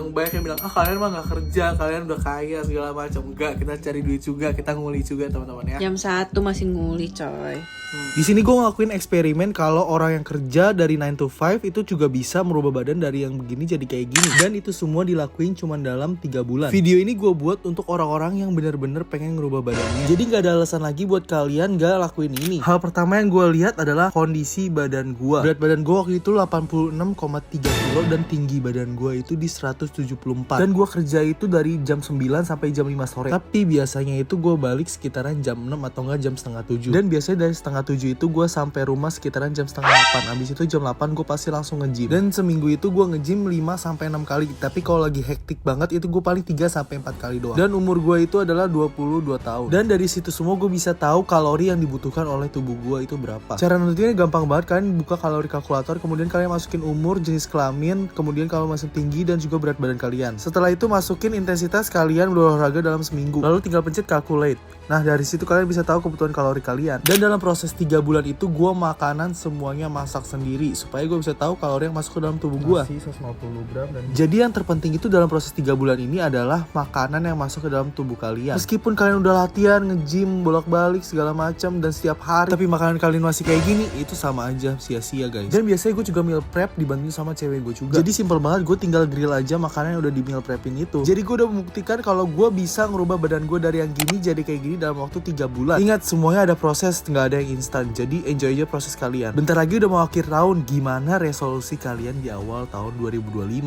Banyak yang bilang, kalian mah gak kerja, kalian udah kaya segala macam. Enggak, kita cari duit juga, kita nguli juga teman-teman ya. Jam 1 masih nguli coy. Di sini gue ngelakuin eksperimen kalau orang yang kerja dari 9 to 5 itu juga bisa merubah badan dari yang begini jadi kayak gini. Dan itu semua dilakuin cuma dalam 3 bulan. Video ini gue buat untuk orang-orang yang bener-bener pengen ngerubah badannya. Jadi gak ada alasan lagi buat kalian gak lakuin ini. Hal pertama yang gue lihat adalah kondisi badan gue. Berat badan gue waktu itu 86,3 kilo dan tinggi badan gue itu di 174. Dan gue kerja itu dari jam 9 sampai jam 5 sore. Tapi biasanya itu gue balik sekitaran jam 6 atau enggak jam setengah 7. Dan biasanya dari setengah 7 itu gue sampai rumah sekitaran jam setengah 8. Abis itu jam 8 gue pasti langsung nge-gym. Dan seminggu itu gue nge-gym 5 sampai 6 kali. Tapi kalau lagi hektik banget itu gue paling 3 sampai 4 kali doang. Dan umur gue itu adalah 22 tahun. Dan dari situ semua gue bisa tahu kalori yang dibutuhkan oleh tubuh gue itu berapa. Cara nentuinnya gampang banget. Kalian buka kalori kalkulator, kemudian kalian masukin umur, jenis kelamin, kemudian kalau masih tinggi dan juga berat badan kalian. Setelah itu masukin intensitas kalian berolahraga dalam seminggu. Lalu tinggal pencet calculate. Nah dari situ kalian bisa tahu kebutuhan kalori kalian. Dan dalam proses 3 bulan itu gue makanan semuanya masak sendiri supaya gue bisa tahu kalori yang masuk ke dalam tubuh gue. Nasi 150 gram dan Jadi yang terpenting itu dalam proses 3 bulan ini adalah makanan yang masuk ke dalam tubuh kalian. Meskipun kalian udah latihan, nge-gym, bolak-balik segala macam dan setiap hari, tapi makanan kalian masih kayak gini, itu sama aja sia-sia guys. Dan biasanya gue juga meal prep dibantu sama cewek gue juga. Jadi simple banget, gue tinggal grill aja makanan yang udah di meal prepin itu. Jadi gue udah membuktikan kalau gue bisa ngerubah badan gue dari yang gini jadi kayak gini dalam waktu 3 bulan. Ingat semuanya ada proses, nggak ada yang instan. Jadi enjoy aja proses kalian. Bentar lagi udah mau akhir tahun, gimana resolusi kalian di awal tahun 2025?